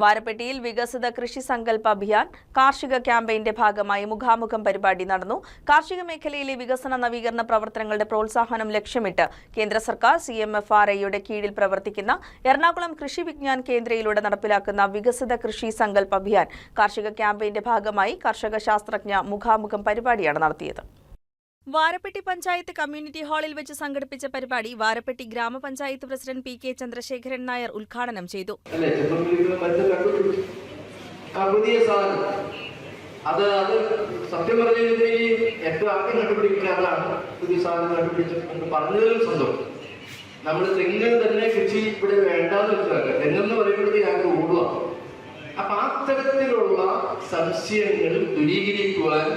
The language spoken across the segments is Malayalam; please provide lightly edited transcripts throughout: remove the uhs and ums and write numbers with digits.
വാരപ്പെട്ടിയിൽ വികസിത കൃഷി സങ്കല്പ അഭിയാൻ കാർഷിക ക്യാമ്പയിന്റെ ഭാഗമായി മുഖാമുഖം പരിപാടി നടന്നു. കാർഷിക മേഖലയിലെ വികസന നവീകരണ പ്രവർത്തനങ്ങളുടെ പ്രോത്സാഹനം ലക്ഷ്യമിട്ട് കേന്ദ്ര സർക്കാർ CMFRIയുടെ കീഴിൽ പ്രവർത്തിക്കുന്ന എറണാകുളം കൃഷി വിജ്ഞാൻ കേന്ദ്രയിലൂടെ നടപ്പിലാക്കുന്ന വികസിത കൃഷി സങ്കല്പ അഭിയാൻ കാർഷിക ക്യാമ്പയിന്റെ ഭാഗമായി കർഷക ശാസ്ത്രജ്ഞ മുഖാമുഖം പരിപാടിയാണ് നടത്തിയത്. വാരപ്പെട്ടി പഞ്ചായത്ത് കമ്മ്യൂണിറ്റി ഹാളിൽ വെച്ച് സംഘടിപ്പിച്ച പരിപാടി വാരപ്പെട്ടി ഗ്രാമപഞ്ചായത്ത് പ്രസിഡന്റ് PK ചന്ദ്രശേഖരൻ നായർ ഉദ്ഘാടനം ചെയ്തു. സത്യം പറഞ്ഞതിന് ഏറ്റവും ആദ്യം കണ്ടുപിടിക്കാതാണ് പുതിയ സാധനം കണ്ടുപിടിച്ചിട്ട് പറഞ്ഞതിലും സന്തോഷം. നമ്മൾ തെങ്ങ് തന്നെ കൃഷി ഇവിടെ വേണ്ടാന്ന് വെച്ചാൽ തെങ്ങെന്ന് പറയുമ്പോഴത്തേക്ക് ഞങ്ങൾക്ക് ഓടുക. അപ്പൊ അത്തരത്തിലുള്ള സംശയങ്ങൾ ദൂരീകരിക്കുവാൻ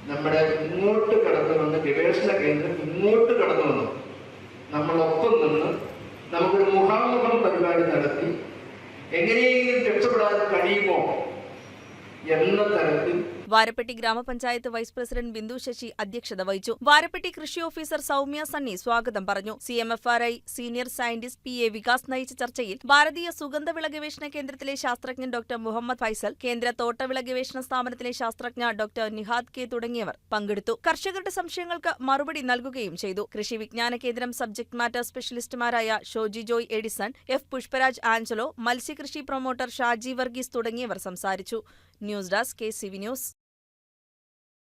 നമ്മുടെ ഇങ്ങോട്ട് കടന്നു വന്ന് ഗവേഷണ കേന്ദ്രം ഇങ്ങോട്ട് കടന്നു വന്നു നമ്മളൊപ്പം നിന്ന് നമുക്കൊരു മുഖാമുഖം പരിപാടി നടത്തി എങ്ങനെയെങ്കിലും രക്ഷപ്പെടാൻ കഴിയുമോ എന്ന തരത്തിൽ വാരപ്പെട്ടി ഗ്രാമപഞ്ചായത്ത് വൈസ് പ്രസിഡന്റ് ബിന്ദു ശശി അധ്യക്ഷത വഹിച്ചു. വാരപ്പെട്ടി കൃഷി ഓഫീസർ സൗമ്യ സണ്ണി സ്വാഗതം പറഞ്ഞു. CMFRI senior scientist PA Vikas നയിച്ച ചർച്ചയിൽ ഭാരതീയ സുഗന്ധവിള ഗവേഷണ കേന്ദ്രത്തിലെ ശാസ്ത്രജ്ഞൻ ഡോക്ടർ മുഹമ്മദ് ഫൈസൽ, കേന്ദ്ര തോട്ടവിള ഗവേഷണ സ്ഥാപനത്തിലെ ശാസ്ത്രജ്ഞ ഡോക്ടർ നിഹാദ് K തുടങ്ങിയവർ പങ്കെടുത്തു. കർഷകരുടെ സംശയങ്ങൾക്ക് മറുപടി നൽകുകയും ചെയ്തു. കൃഷി വിജ്ഞാന കേന്ദ്രം സബ്ജക്ട് മാറ്റർ സ്പെഷ്യലിസ്റ്റുമാരായ ഷോജി ജോയ് എഡിസൺ, F പുഷ്പരാജ് ആഞ്ചലോ, മത്സ്യകൃഷി പ്രൊമോട്ടർ ഷാജി വർഗീസ് തുടങ്ങിയവർ സംസാരിച്ചു. News desk KCV news.